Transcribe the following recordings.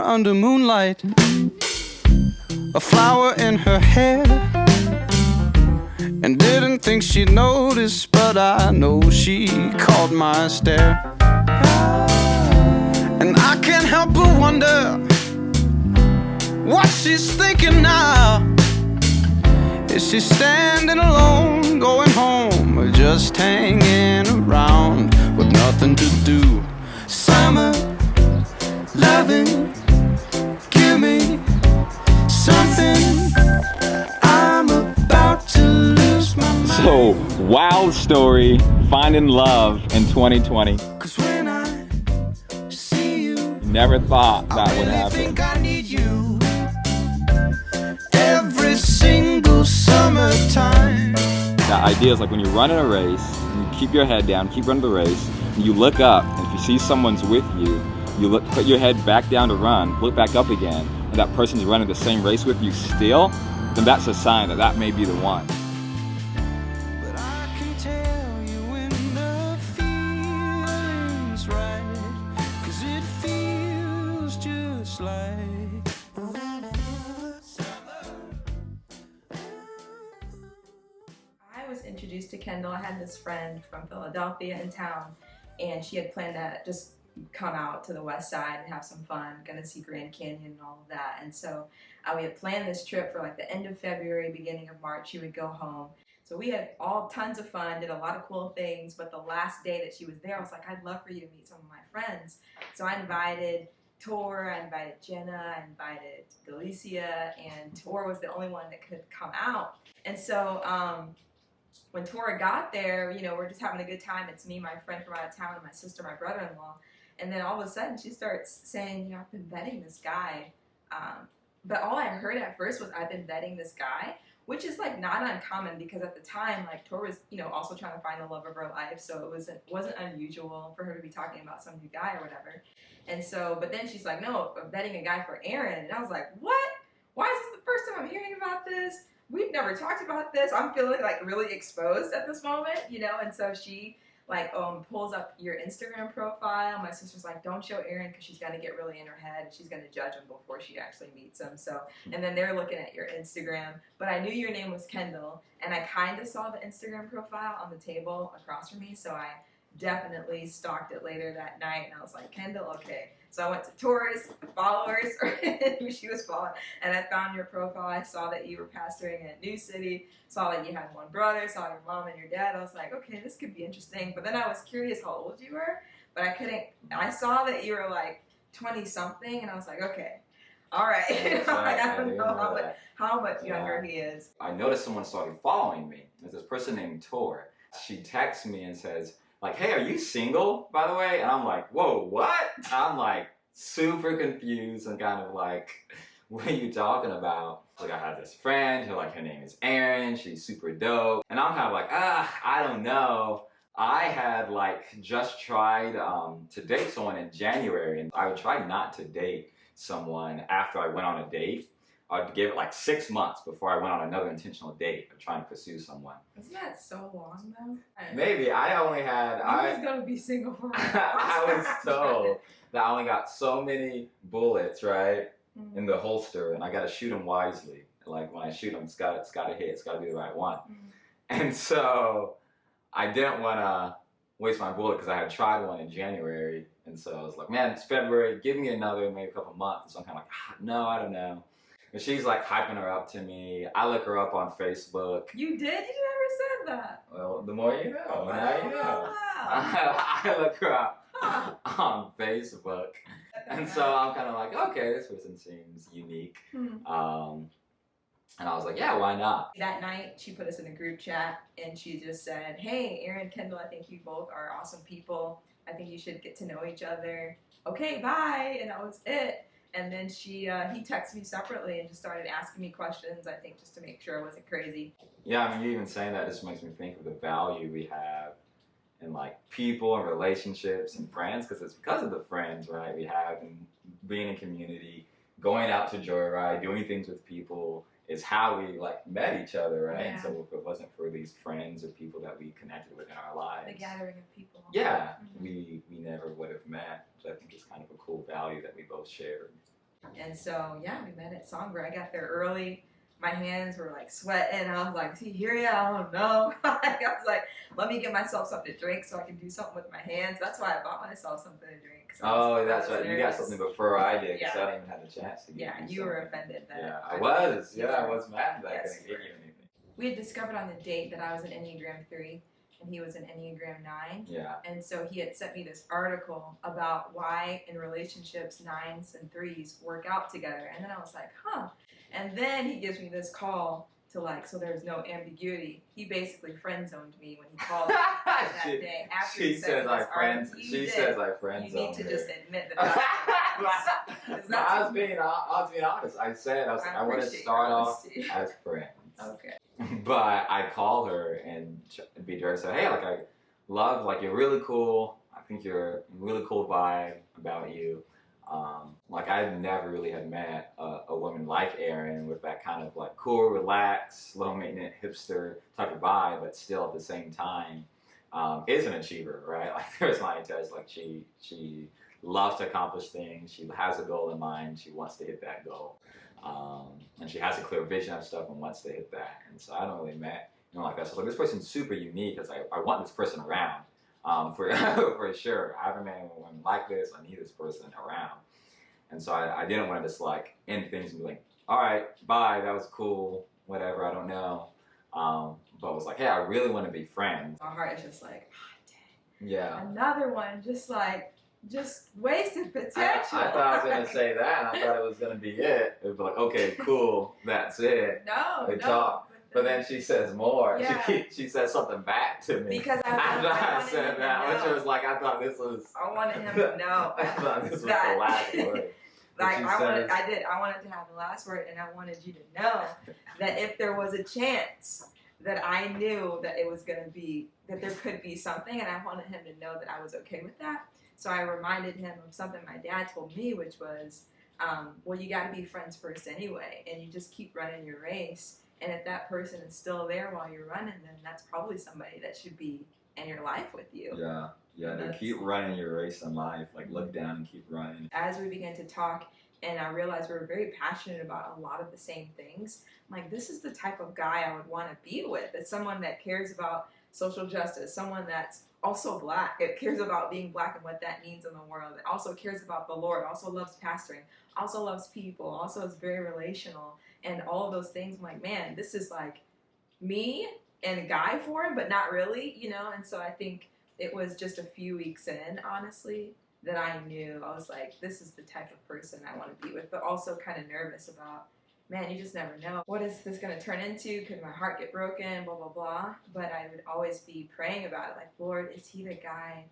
under moonlight, a flower in her hair, and didn't think she'd notice, but I know she caught my stare. And I can't help but wonder what she's thinking now. Is she standing alone, going home, or just hanging around with nothing to do? Summer, loving, give me something. I'm about to lose my mind. So, wild story, finding love in 2020. 'Cause when I see you, Never thought that I would really happen. think I need you every single summertime. The idea is like when you're running a race, you keep your head down, keep running the race, and you look up, and if you see someone's with you, you look, put your head back down to run, look back up again, and that person's running the same race with you still, then that's a sign that that may be the one. But I can tell you when the feeling's right, 'cause it feels just like I was introduced to Kendall. I had this friend from Philadelphia in town, and she had planned to just come out to the west side and have some fun, gonna see Grand Canyon and all of that. And so we had planned this trip for like the end of February, beginning of March. She would go home. So we had tons of fun, did a lot of cool things, but the last day that she was there, I was like, I'd love for you to meet some of my friends. So I invited Tor, I invited Jenna, I invited Galicia, and Tor was the only one that could come out. And so when Tora got there, you know, we're just having a good time. It's me, my friend from out of town, and my sister, my brother-in-law. And then all of a sudden she starts saying, you know, I've been vetting this guy. But all I heard at first was, I've been vetting this guy, which is like not uncommon because at the time, like Tor was, you know, also trying to find the love of her life. So it wasn't unusual for her to be talking about some new guy or whatever. And so, but then she's like, no, I'm vetting a guy for Erin. And I was like, what? Why is this the first time I'm hearing about this? We've never talked about this. I'm feeling like really exposed at this moment, you know? And so she like pulls up your Instagram profile. My sister's like, don't show Erin because she's gonna get really in her head. She's gonna judge him before she actually meets him. So, and then they're looking at your Instagram. But I knew your name was Kendall, and I kind of saw the Instagram profile on the table across from me. So I definitely stalked it later that night, and I was like, Kendall, okay. So I went to Tor's followers, who she was following, and I found your profile. I saw that you were pastoring at New City, saw that you had one brother, saw your mom and your dad. I was like, okay, this could be interesting. But then I was curious how old you were, but I couldn't. I saw that you were like 20-something, and I was like, okay, all right. Right. Like, I don't know how much younger he is. I noticed someone started following me. There's this person named Tor. She texts me and says, like, hey, are you single, by the way? And I'm like, whoa, what? I'm like super confused and kind of like, what are you talking about? Like, I had this friend who, like, her name is Erin. She's super dope. And I'm kind of like, I don't know. I had like just tried to date someone in January, and I would try not to date someone after I went on a date. I'd give it like 6 months before I went on another intentional date of trying to pursue someone. Isn't that so long though? Maybe. I only had... I was gonna be single for a while. I was told that I only got so many bullets, right, in the holster, and I gotta shoot them wisely. Like, when I shoot them, it's gotta hit. It's gotta be the right one. And so I didn't want to waste my bullet because I had tried one in January. And so I was like, man, it's February. Give me another maybe a couple months. So I'm kind of like, no, I don't know. And she's like hyping her up to me. I look her up on Facebook. You did? You never said that. Well, the more you know. Now you know. Wow. I look her up on Facebook. And so I'm kind of like, okay, this person seems unique. And I was like, yeah, why not? That night, she put us in a group chat, and she just said, hey, Erin, Kendall, I think you both are awesome people. I think you should get to know each other. Okay, bye. And that was it. And then he texted me separately and just started asking me questions, I think just to make sure I wasn't crazy. Yeah, I mean, you even saying that just makes me think of the value we have in like people and relationships and friends, because it's because of the friends, right, we have, and being in community, going out to joyride, doing things with people is how we like met each other, right? Yeah. And so if it wasn't for these friends or people that we connected with in our lives, The gathering of people. yeah, we never would have met. So I think it's kind of a cool value that we both share. And so, yeah, we met at Songbird. I got there early. My hands were like sweating. I was like, is he here yet? I don't know. I was like, let me get myself something to drink so I can do something with my hands. That's why I bought myself something to drink. Oh, that's right. You got something before I did because Yeah. I didn't even have the chance to get Yeah, you you were something. offended that. Yeah, I was. Yeah, I was mad that I Yes, couldn't get you anything. we had discovered on the date that I was an Enneagram 3 and he was an Enneagram 9. Yeah. And so he had sent me this article about why in relationships 9s and 3s work out together. And then I was like, huh. And then he gives me this call to like, so there's no ambiguity. He basically friend zoned me when he called me that day. After She he says I friend. You She did. says I friend You zone. need to just admit that. No, I was being honest. I said I want to start off as friends. Okay. But I called her and be direct. Said, hey, like I love, like you're really cool. I think you're a really cool vibe about you. Like I never really had met a woman like Erin with that kind of like cool, relaxed, low maintenance hipster type of vibe, but still at the same time is an achiever, right? Like there's my test. Like she loves to accomplish things. She has a goal in mind. She wants to hit that goal. And she has a clear vision of stuff and wants to hit that. And so I don't really met like that. So like this person's super unique because I want this person around for for sure. I haven't met anyone like this. I need this person around. And so I didn't want to just like end things and be like, all right, bye, that was cool, whatever, I don't know. But I was like, hey, I really want to be friends. My heart is just like, oh, dang. Yeah. Another one, just wasted potential. I thought I was going to say that, and I thought it was going to be it. It would be like, okay, cool, that's it. No, We talk. But then she says more. Yeah. She says something back to me. Because after I wanted said him to that, which know. was like, I thought this was. I wanted him to know. I thought this was that- the last word. Like She I wanted says- to have the last word, and I wanted you to know that if there was a chance that I knew that it was going to be, that there could be something, and I wanted him to know that I was okay with that. So I reminded him of something my dad told me, which was, well, you got to be friends first anyway, and you just keep running your race. And if that person is still there while you're running, then that's probably somebody that should be in your life with you. Yeah, to keep running your race in life, like look down and keep running. As we began to talk, and I realized we were very passionate about a lot of the same things, I'm like, this is the type of guy I would want to be with. It's someone that cares about social justice, someone that's also black. It cares about being black and what that means in the world. It also cares about the Lord, also loves pastoring, also loves people, also is very relational, and all of those things. I'm like, man, this is like me and a guy form, but not really, you know? And so I think it was just a few weeks in, honestly, that I knew. I was like, this is the type of person I want to be with, but also kind of nervous about, man, you just never know. What is this going to turn into? Could my heart get broken? Blah, blah, blah. But I would always be praying about it, like, Lord, is he the guy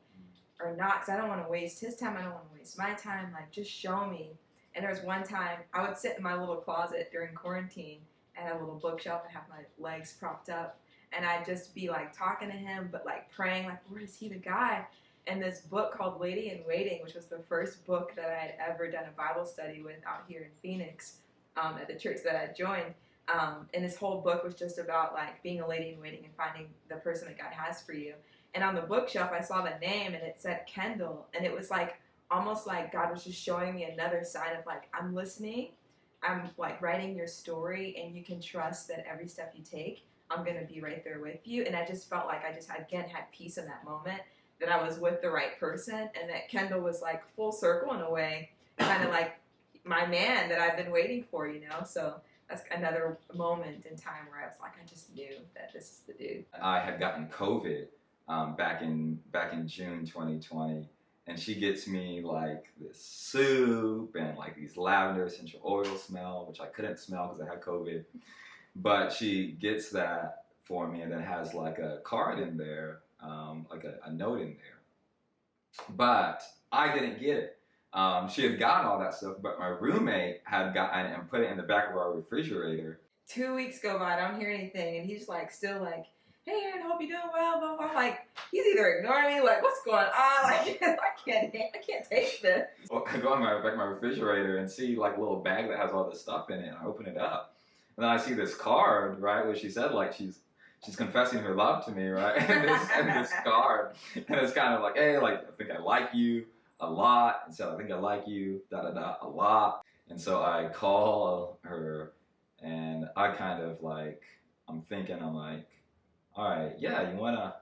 or not? Because I don't want to waste his time. I don't want to waste my time. Like, just show me. And there was one time I would sit in my little closet during quarantine. I had a little bookshelf. I have my legs propped up. And I'd just be like talking to him, but like praying, like, Lord, is he the guy? And this book called Lady in Waiting, which was the first book that I had ever done a Bible study with out here in Phoenix at the church that I joined. And this whole book was just about like being a lady in waiting and finding the person that God has for you. And on the bookshelf, I saw the name and it said Kendall. And it was like almost like God was just showing me another side of like, I'm listening. I'm like writing your story, and you can trust that every step you take, I'm going to be right there with you. And I just felt like I just, again, had peace in that moment, that I was with the right person, and that Kendall was like full circle in a way, kind of like my man that I've been waiting for, you know? So that's another moment in time where I was like, I just knew that this is the dude. I had gotten COVID back in June 2020, and she gets me like this soup and like these lavender essential oil smell, which I couldn't smell because I had COVID. But she gets that for me and then has like a card in there, like a note in there. But I didn't get it. She had gotten all that stuff, but my roommate had gotten it and put it in the back of our refrigerator. 2 weeks go by, I don't hear anything, and he's like still like, hey Erin, hope you're doing well, blah, blah. I'm like, he's either ignoring me, like, what's going on? Like, I can't take this. Well, I go in my back of my refrigerator and see like a little bag that has all this stuff in it, and I open it up. And then I see this card, right, where she said like she's confessing her love to me, right? and this card. And it's kind of like, hey, like, I think I like you a lot. And so I think I like you, a lot. And so I call her, and I kind of like, I'm thinking, I'm like, all right, yeah, you wanna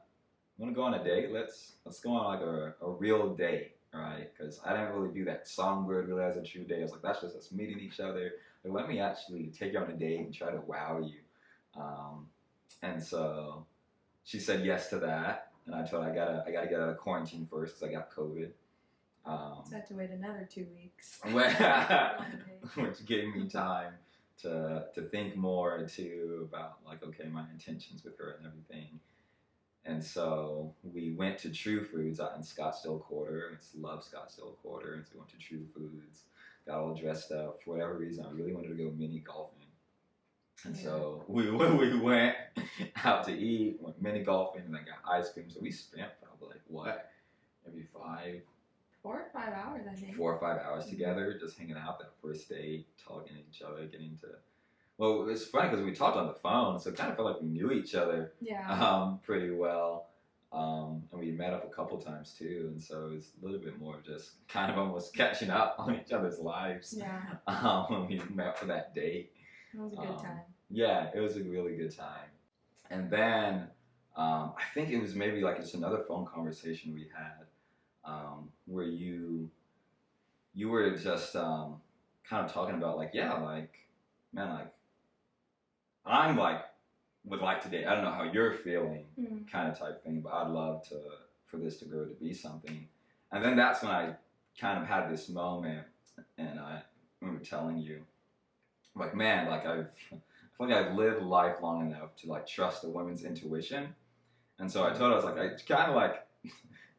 go on a date? Let's go on like a real date, right? Because I didn't really do that songbird really as a true date. I was like, that's just us meeting each other. Like, let me actually take you on a date and try to wow you. And so she said yes to that, and I told her I gotta get out of quarantine first because I got COVID. So I had to wait another 2 weeks. Which gave me time to think more too about like, okay, my intentions with her and everything. And so we went to True Foods out in Scottsdale Quarter. I just love Scottsdale Quarter. And so we went to True Foods, got all dressed up. For whatever reason, I really wanted to go mini golfing. And so we went out to eat, went mini golfing, and then got ice cream. So we spent probably like, what, maybe 4 or 5 hours, I think. 4 or 5 hours together, just hanging out that first date, talking to each other, getting to. Well, it's funny because we talked on the phone, so it kind of felt like we knew each other pretty well. And we met up a couple times too, and so it was a little bit more just kind of almost catching up on each other's lives. When we met for that date. It was a good time. Yeah, it was a really good time. And then I think it was maybe like just another phone conversation we had where you were just kind of talking about like, yeah, like, man, like, I'm like, would like to date. I don't know how you're feeling, kind of type thing, but I'd love for this to grow to be something. And then that's when I kind of had this moment, and I remember telling you, like, man, like I feel like I've lived life long enough to like trust a woman's intuition. And so I told her, I was like, I kind of like,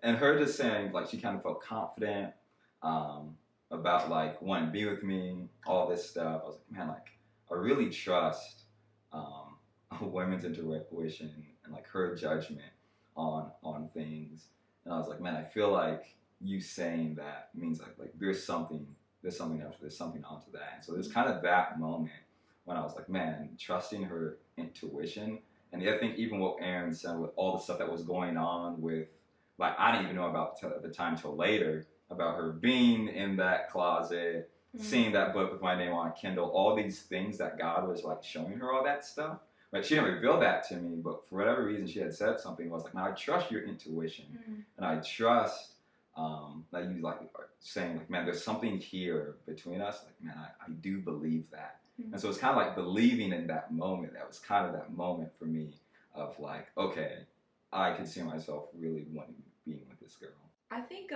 and her just saying like she kind of felt confident about like wanting to be with me, all this stuff. I was like, man, like I really trust a woman's intuition and like her judgment on things. And I was like, man, I feel like you saying that means like there's something else, there's something onto that. And so there's kind of that moment when I was like, man, trusting her intuition. And I think even what Erin said with all the stuff that was going on with, like, I didn't even know about at the time till later, about her being in that closet, seeing that book with my name on Kendall, all these things that God was like showing her, all that stuff. Like she didn't reveal that to me, but for whatever reason she had said something. I was like, man, I trust your intuition, and I trust that you like are saying like, man, there's something here between us. Like, man, I do believe that. And so it's kind of like believing in that moment. That was kind of that moment for me of like, okay, I can see myself really wanting being with this girl. I think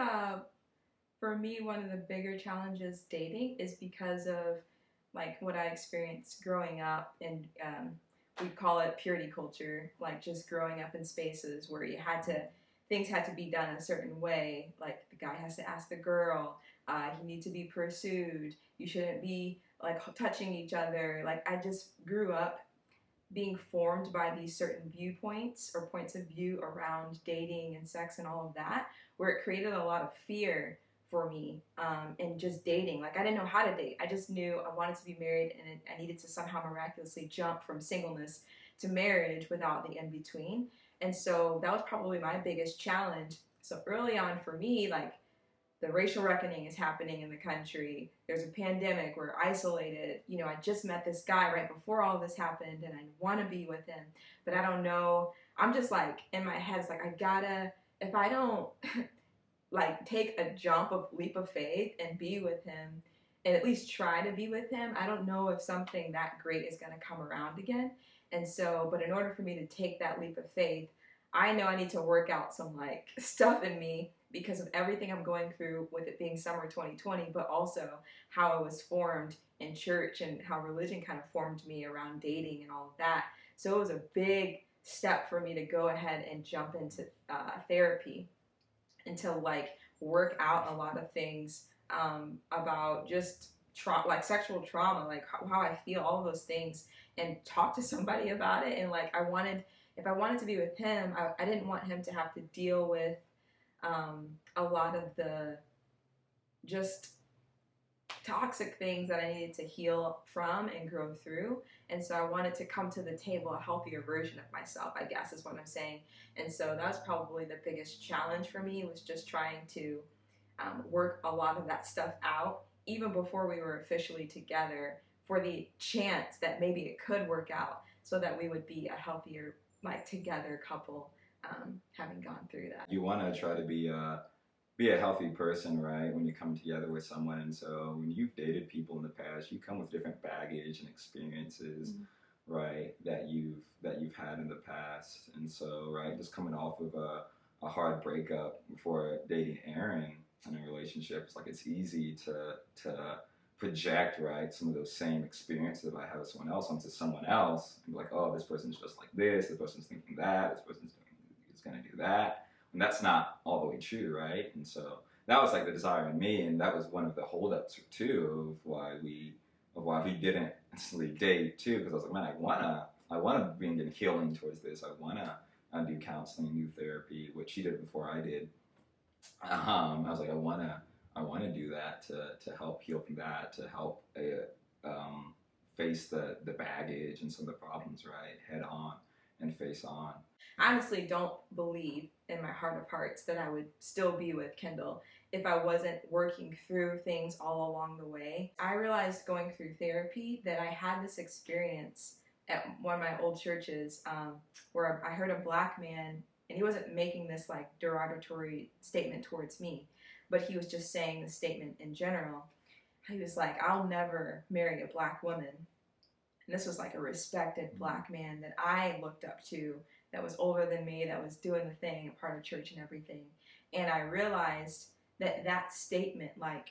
for me, one of the bigger challenges dating is because of like what I experienced growing up, and we call it purity culture, like just growing up in spaces where things had to be done a certain way. Like the guy has to ask the girl, you need to be pursued, you shouldn't be like touching each other. Like I just grew up being formed by these certain viewpoints or points of view around dating and sex and all of that, where it created a lot of fear for me in just dating. Like I didn't know how to date. I just knew I wanted to be married, and I needed to somehow miraculously jump from singleness to marriage without the in-between. And so that was probably my biggest challenge. So early on for me, like the racial reckoning is happening in the country. There's a pandemic. We're isolated. You know, I just met this guy right before all this happened, and I want to be with him, but I don't know. I'm just like, in my head, it's like, if I don't like take a leap of faith and be with him, and at least try to be with him, I don't know if something that great is going to come around again. And so, but in order for me to take that leap of faith, I know I need to work out some like stuff in me because of everything I'm going through with it being summer 2020, but also how I was formed in church and how religion kind of formed me around dating and all of that. So it was a big step for me to go ahead and jump into therapy and to like work out a lot of things about just like sexual trauma, like how I feel, all those things, and talk to somebody about it. And like if I wanted to be with him, I didn't want him to have to deal with a lot of the just toxic things that I needed to heal from and grow through. And so I wanted to come to the table a healthier version of myself, I guess is what I'm saying. And so that was probably the biggest challenge for me, was just trying to work a lot of that stuff out, even before we were officially together, for the chance that maybe it could work out, so that we would be a healthier, like, together couple, having gone through that. You want to try to be a healthy person, right, when you come together with someone. And so when you've dated people in the past, you come with different baggage and experiences, right, that you've had in the past. And so, right, just coming off of a hard breakup before dating Erin in a relationship, it's like it's easy to project, right, some of those same experiences that I have with someone else onto someone else, and be like, oh, this person's just like this person's thinking that, this person's going to do that. And that's not all the way true, right? And so that was like the desire in me, and that was one of the holdups too of why we didn't instantly date too, because I was like, man, I wanna be in healing towards this. I wanna do counseling, new therapy, which she did before I did. I was like, I wanna do that to help heal from that, to help face the baggage and some of the problems, right, head on and face on. I honestly don't believe in my heart of hearts that I would still be with Kendall if I wasn't working through things all along the way. I realized going through therapy that I had this experience at one of my old churches where I heard a black man, and he wasn't making this like derogatory statement towards me, but he was just saying the statement in general. He was like, I'll never marry a black woman. And this was like a respected black man that I looked up to, that was older than me, that was doing the thing, a part of church and everything. And I realized that that statement like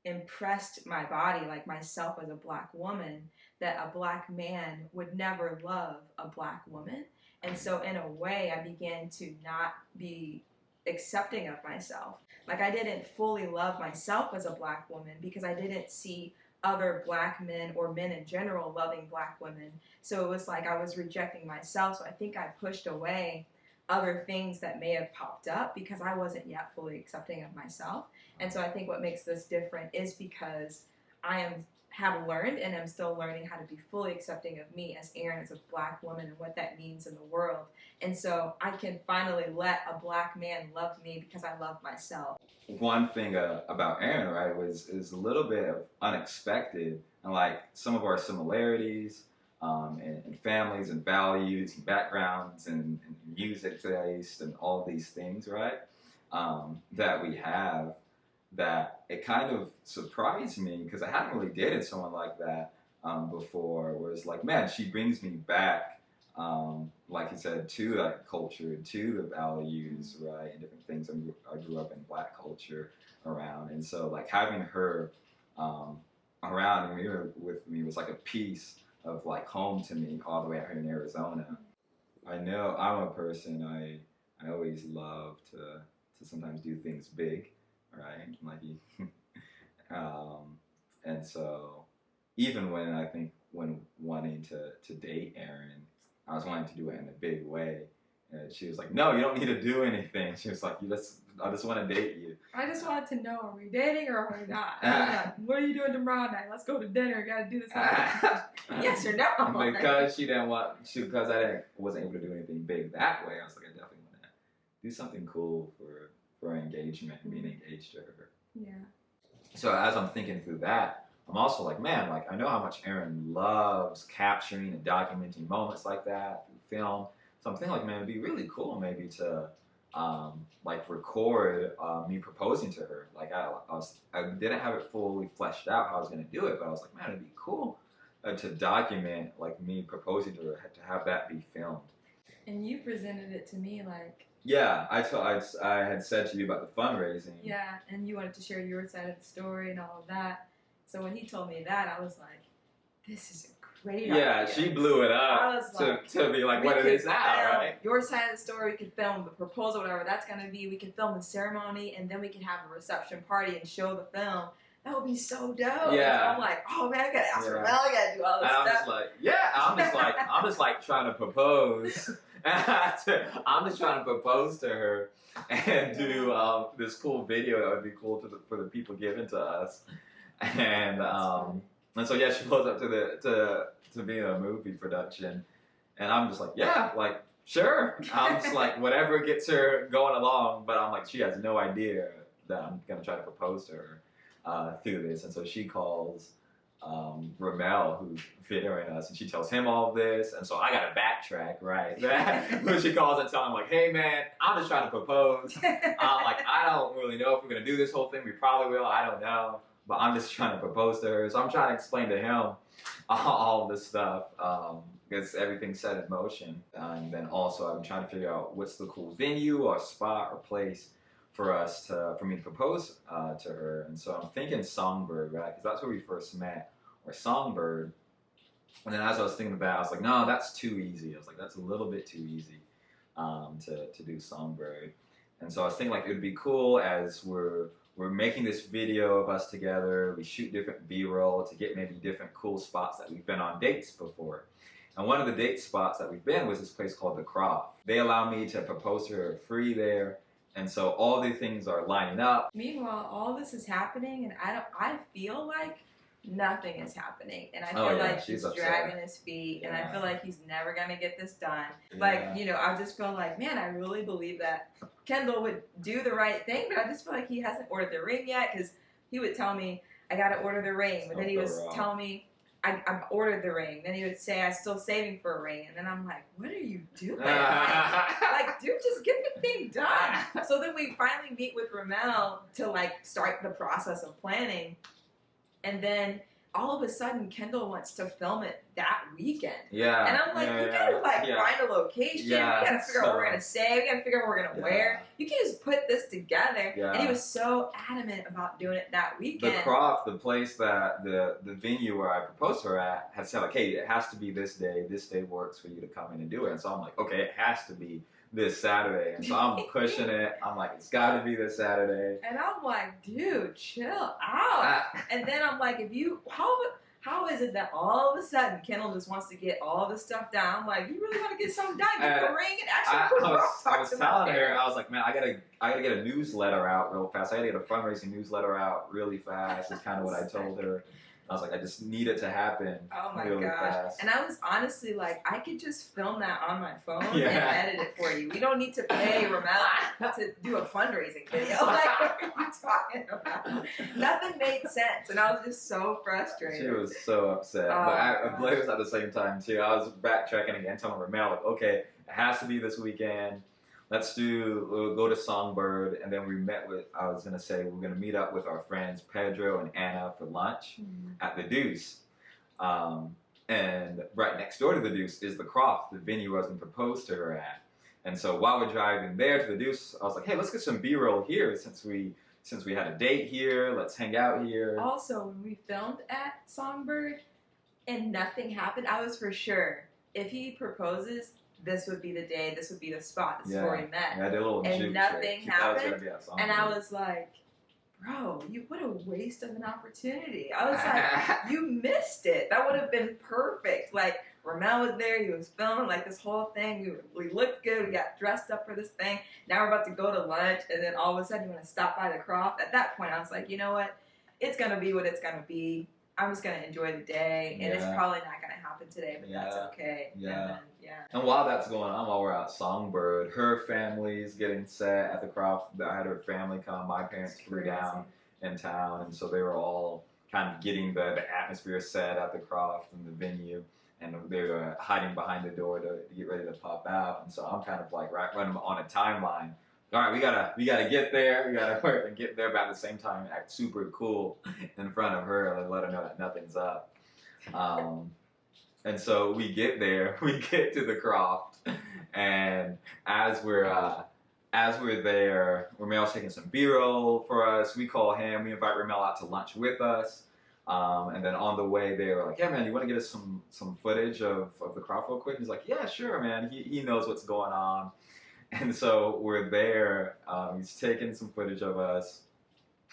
impressed my body, like myself as a black woman, that a black man would never love a black woman. And so in a way, I began to not be accepting of myself. Like I didn't fully love myself as a black woman because I didn't see other black men or men in general loving black women. So it was like I was rejecting myself. So I think I pushed away other things that may have popped up because I wasn't yet fully accepting of myself. And so I think what makes this different is because I have learned and am still learning how to be fully accepting of me as Erin, as a black woman, and what that means in the world. And so I can finally let a black man love me because I love myself. One thing about Erin, right, is a little bit of unexpected, and like some of our similarities in families and values and backgrounds and music taste and all these things, right, that we have, that it kind of surprised me because I hadn't really dated someone like that before, where it's like, man, she brings me back, like you said, to that culture, to the values, right, and different things. I grew up in black culture around, and so like having her around and here with me was like a piece of like home to me all the way out here in Arizona. I know I'm a person, I always love to sometimes do things big, right? Like, and so even when wanting to date Erin, I was wanting to do it in a big way. And she was like, no, you don't need to do anything. She was like, I just want to date you. I just wanted to know, are we dating or are we not? What are you doing tomorrow night? Let's go to dinner. Got to do this. Yes or no? Because because I wasn't able to do anything big that way. I was like, I definitely want to do something cool for our engagement and being engaged to her. Yeah. So as I'm thinking through that, I'm also like, man, like I know how much Erin loves capturing and documenting moments like that through film. So I'm thinking like, man, it'd be really cool maybe to like record me proposing to her. Like I didn't have it fully fleshed out how I was gonna do it, but I was like, man, it'd be cool to document like me proposing to her, to have that be filmed. And you presented it to me like. Yeah, I had said to you about the fundraising. Yeah, and you wanted to share your side of the story and all of that. So when he told me that, I was like, this is a great idea. Yeah, she blew it up to be like what it is now, right? Your side of the story, we could film the proposal, whatever that's going to be. We could film the ceremony, and then we could have a reception party and show the film. That would be so dope. Yeah. So I'm like, oh man, I got to ask for Mel. I got to do all this stuff. I'm just like, yeah, I'm just like trying to propose. I'm just trying to propose to her and do this cool video that would be cool for the people given to us. And so yeah, she goes up to be a movie production, and I'm just like, yeah, like sure. I'm just like whatever gets her going along, but I'm like, she has no idea that I'm gonna try to propose to her. through this. And so she calls Ramel, who's videoing us, and she tells him all of this. And so I got to backtrack, right? When she calls and tells him, like, hey, man, I'm just trying to propose. I don't really know if we're going to do this whole thing. We probably will. I don't know. But I'm just trying to propose to her. So I'm trying to explain to him all this stuff. Because everything's set in motion. And then also I'm trying to figure out what's the cool venue or spot or place for me to propose to her. And so I'm thinking Songbird, right? Because that's where we first met, or Songbird. And then as I was thinking about it, I was like, no, that's too easy. I was like, that's a little bit too easy to do Songbird. And so I was thinking like it would be cool as we're making this video of us together. We shoot different B-roll to get maybe different cool spots that we've been on dates before. And one of the date spots that we've been was this place called The Croft. They allow me to propose to her free there. And so all the things are lining up. Meanwhile, all this is happening, and I feel like nothing is happening. And I feel like he's dragging his feet, and I feel like he's never going to get this done. Yeah. Like, you know, I just feel like, man, I really believe that Kendall would do the right thing, but I just feel like he hasn't ordered the ring yet, because he would tell me, I got to order the ring. But then he was telling me, I've ordered the ring. Then he would say, I'm still saving for a ring. And then I'm like, what are you doing? Like, dude, just get the thing done. So then we finally meet with Ramel to, like, start the process of planning. And then all of a sudden, Kendall wants to film it that weekend. Yeah. And I'm like, you gotta, like, find a location. Yeah, We gotta figure out what we're gonna say. We gotta figure out what we're gonna wear. You can't just put this together. Yeah. And he was so adamant about doing it that weekend. The Croft, the place that the venue where I proposed to her at, had said like, hey, it has to be this day. This day works for you to come in and do it. And so I'm like, okay, it has to be this Saturday. And so I'm pushing it. I'm like, it's got to be this Saturday. And I'm like, dude, chill out. And then I'm like, how is it that all of a sudden Kendall just wants to get all this stuff done? I'm like, you really want to get something done? Get the ring and actually I was telling her, I was like, man, I gotta get a newsletter out real fast. I gotta get a fundraising newsletter out really fast. Is kind of what I told her. I was like, I just need it to happen really fast. And I was honestly like, I could just film that on my phone and edit it for you. We don't need to pay Ramel to do a fundraising video. Like, what are you talking about? Nothing made sense, and I was just so frustrated. She was so upset. But I believe it was at the same time, too. I was backtracking again, telling Ramel, like, okay, it has to be this weekend. We'll go to Songbird, and then I was going to say, we're going to meet up with our friends Pedro and Anna for lunch at the Deuce. And right next door to the Deuce is the Croft, the venue I was going to propose to her at. And so while we're driving there to the Deuce, I was like, hey, let's get some B-roll here since we had a date here. Let's hang out here. Also, when we filmed at Songbird and nothing happened, I was for sure, if he proposes, this would be the day, this would be the spot, this is where we met. Yeah, I did a little and nothing happened. And I was was like, bro, what a waste of an opportunity. I was like, you missed it. That would have been perfect. Like, Ramel was there, he was filming like this whole thing. We looked good, we got dressed up for this thing. Now we're about to go to lunch, and then all of a sudden you want to stop by the Croft. At that point, I was like, you know what? It's going to be what it's going to be. I'm just going to enjoy the day, and it's probably not going to happen today, but that's okay. Yeah. And while that's going on, while we're at Songbird, her family's getting set at the Croft. I had her family come. My parents flew down in town, and so they were all kind of getting the atmosphere set at the Croft and the venue, and they were hiding behind the door to get ready to pop out. And so I'm kind of like running on a timeline. All right, we gotta get there. We gotta work and get there, but at the same time, act super cool in front of her and let her know that nothing's up. And so we get there. We get to the Croft, and as we're there, Ramel's taking some B-roll for us. We call him. We invite Ramel out to lunch with us. And then on the way, they were like, "Yeah, man, you want to get us some footage of the Croft real quick?" He's like, "Yeah, sure, man." He knows what's going on. And so we're there. He's taking some footage of us.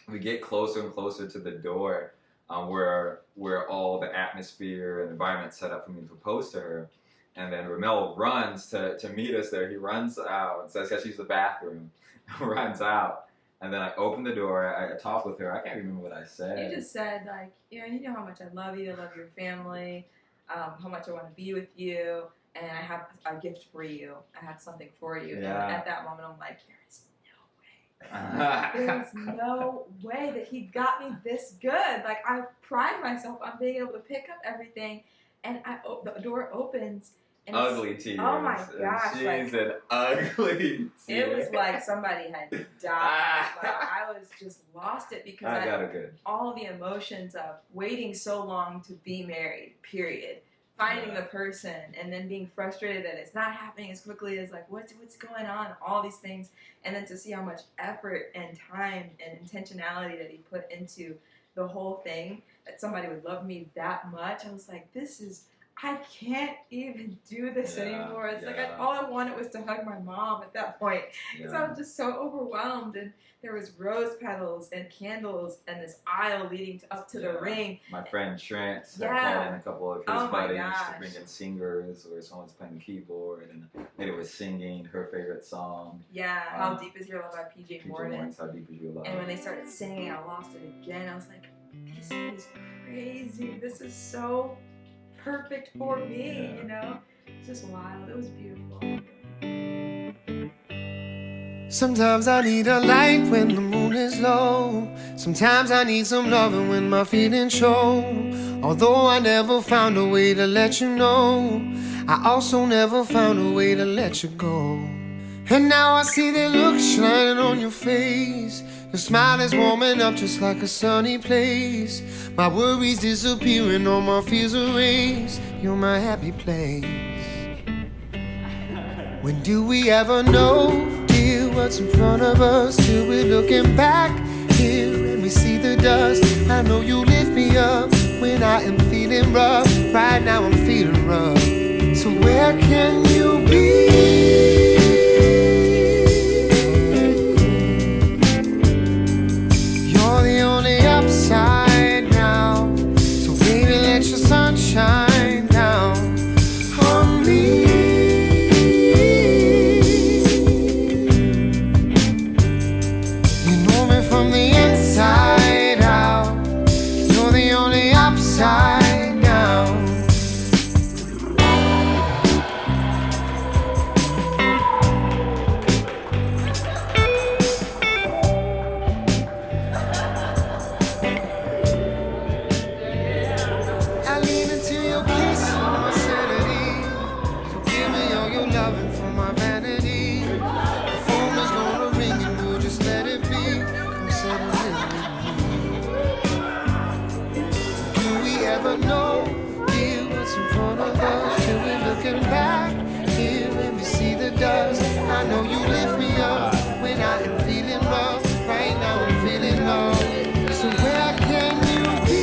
We get closer and closer to the door where all the atmosphere and environment set up for me to propose to her. And then Ramel runs to meet us there. He runs out, says he has to use the bathroom, runs out. And then I open the door. I talk with her. I can't remember what I said. You just said, like, Erin, you know how much I love you. I love your family. How much I want to be with you. And I have a gift for you. I have something for you. Yeah. And at that moment, I'm like, there is no way There was no way that he got me this good. Like, I pride myself on being able to pick up everything, and the door opens. And ugly tears. Oh my gosh. She's an ugly tear. It was like somebody had died. Like, I was just lost it because I got it good. All the emotions of waiting so long to be married, period. Finding the person and then being frustrated that it's not happening as quickly as like, what's going on, all these things. And then to see how much effort and time and intentionality that he put into the whole thing, that somebody would love me that much. I was like, I can't even do this anymore. It's like all I wanted was to hug my mom at that point. So I was just so overwhelmed, and there was rose petals and candles and this aisle leading up to the ring. My friend Trent had called in a couple of his buddies to bring in singers, or someone's playing the keyboard, and they were singing her favorite song. Yeah, How Deep Is Your Love by PJ Morton. How Deep Is Your Love. And when they started singing, I lost it again. I was like, this is crazy. This is so perfect for me, you know? It's just wild. It was beautiful. Sometimes I need a light when the moon is low. Sometimes I need some loving when my feelings show. Although I never found a way to let you know, I also never found a way to let you go. And now I see that look shining on your face. Your smile is warming up just like a sunny place. My worries disappearing, all my fears erased. You're my happy place. When do we ever know, dear, what's in front of us? Till we're looking back here and we see the dust. I know you lift me up when I am feeling rough. Right now I'm feeling rough. So where can you be? Upside now, so baby let your sun shine down on me. You know me from the inside out. You're the only upside down. I know you lift me up when I am feeling rough. Right now I'm feeling low. So where can you be?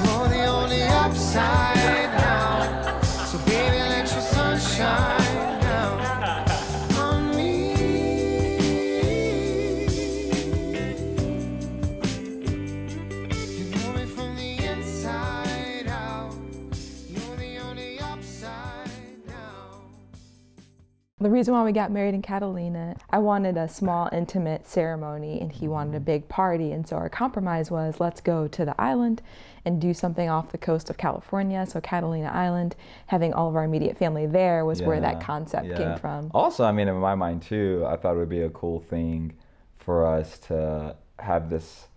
You're the only upside down. So baby let your sun shine down on me. You know me from the inside. The reason why we got married in Catalina, I wanted a small, intimate ceremony, and he wanted a big party. And so our compromise was, let's go to the island and do something off the coast of California. So Catalina Island, having all of our immediate family there was where that concept came from. Also, I mean, in my mind too, I thought it would be a cool thing for us to have this.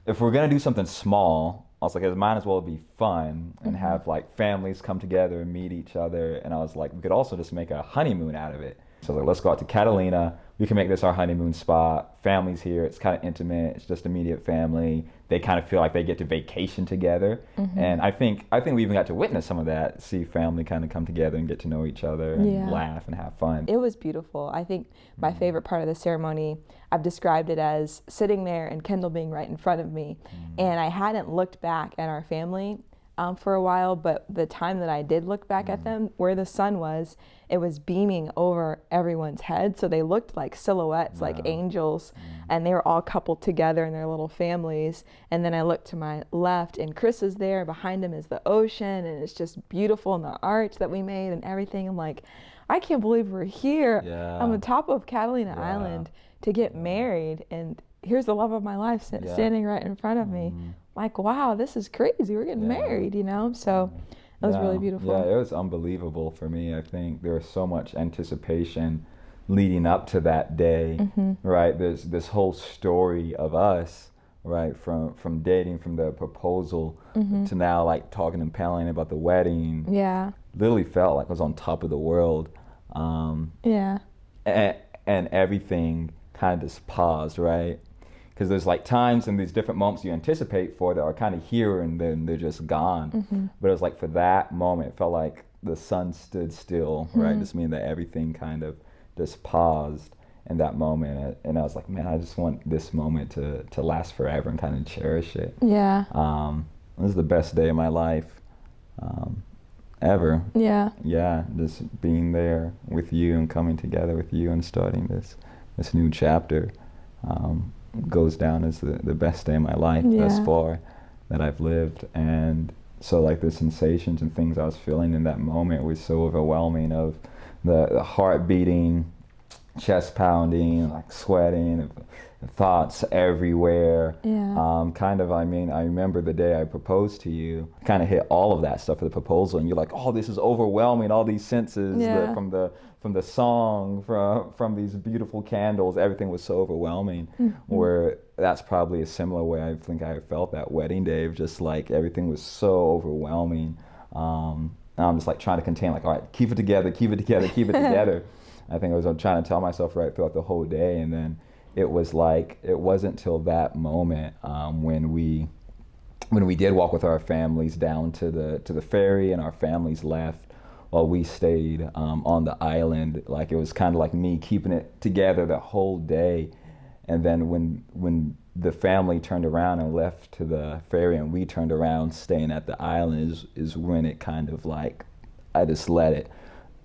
If we're gonna do something small, I was like, it might as well be fun and have like families come together and meet each other. And I was like, we could also just make a honeymoon out of it. So like, let's go out to Catalina. We can make this our honeymoon spot. Families here, it's kind of intimate. It's just immediate family. They kind of feel like they get to vacation together. And I think we even got to witness some of that, see family kind of come together and get to know each other and laugh and have fun. It was beautiful. I think my favorite part of the ceremony, I've described it as sitting there and Kendall being right in front of me. And I hadn't looked back at our family for a while, but the time that I did look back at them, where the sun was, it was beaming over everyone's head, so they looked like silhouettes, like angels, and they were all coupled together in their little families. And then I looked to my left, and Chris is there, behind him is the ocean, and it's just beautiful, and the arch that we made and everything. I'm like, I can't believe we're here on the top of Catalina Island to get married, and here's the love of my life standing right in front of me. Like, wow, this is crazy. We're getting married, you know? So It was really beautiful. Yeah, it was unbelievable for me. I think there was so much anticipation leading up to that day, right? There's this whole story of us, right? From dating, from the proposal to now like talking and paneling about the wedding. Yeah. Literally felt like I was on top of the world. Yeah. And everything kind of just paused, right? Because there's like times and these different moments you anticipate for that are kind of here and then they're just gone. But it was like for that moment, it felt like the sun stood still, right? Just meaning that everything kind of just paused in that moment. And I was like, man, I just want this moment to last forever and kind of cherish it. Yeah. It was the best day of my life ever. Yeah. Yeah, just being there with you and coming together with you and starting this new chapter goes down as the best day of my life thus far that I've lived. And so like the sensations and things I was feeling in that moment was so overwhelming, of the heart beating, chest pounding, like sweating, thoughts everywhere. Yeah. I remember the day I proposed to you, kind of hit all of that stuff for the proposal, and you're like, oh, this is overwhelming, all these senses, from the song, from these beautiful candles, everything was so overwhelming. Where that's probably a similar way I think I felt that wedding day, of just like everything was so overwhelming. And I'm just like trying to contain, like, all right, keep it together, keep it together, keep it together. I think I was trying to tell myself right throughout the whole day. And then it was like, it wasn't till that moment when we did walk with our families down to the ferry, and our families left while we stayed on the island. Like, it was kind of like me keeping it together the whole day. And then when the family turned around and left to the ferry, and we turned around staying at the island, is when it kind of like, I just let it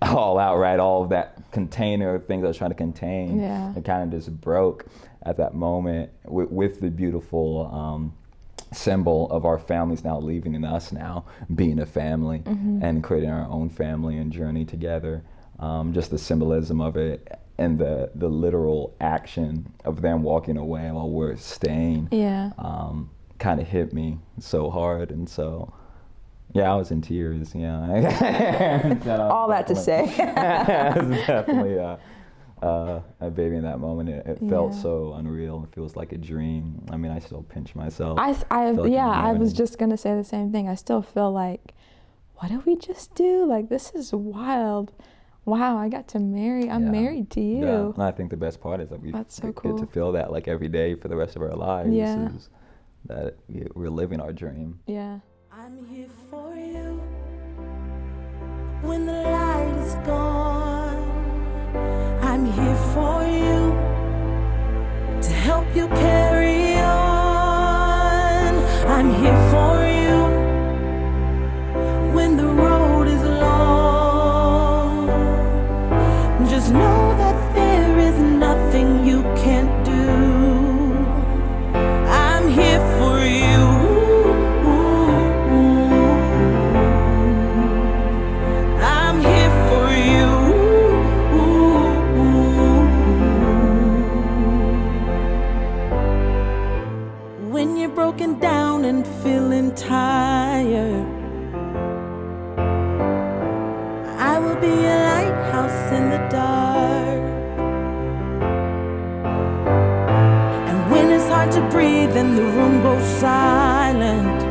all out, right? All of that container of things I was trying to contain, it kind of just broke at that moment with the beautiful symbol of our families now leaving, and us now being a family and creating our own family and journey together. Just the symbolism of it, and the literal action of them walking away while we're staying, kind of hit me so hard. And so, yeah, I was in tears, All that to say. It was definitely a baby in that moment. It felt so unreal. It feels like a dream. I mean, I still pinch myself. I was just going to say the same thing. I still feel like, what did we just do? Like, this is wild. Wow, I got to marry. I'm married to you. Yeah. And I think the best part is that we get to feel that like every day for the rest of our lives. Is that we're living our dream. Yeah. I'm here for you when the light is gone. I'm here for you to help you carry on. I'm here for you when the road is long. Just know that there is nothing you can't do. I'm here for you. I'm here for you. When you're broken down and feeling tired, I will be a lighthouse in the dark. And when it's hard to breathe and the room goes silent,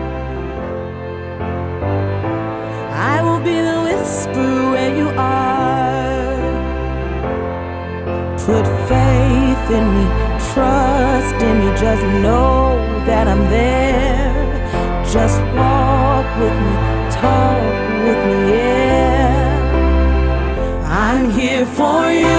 I will be the whisper where you are. Put faith in me, trust in me, just know that I'm there. Just walk with me, talk with me, yeah. I'm here for you.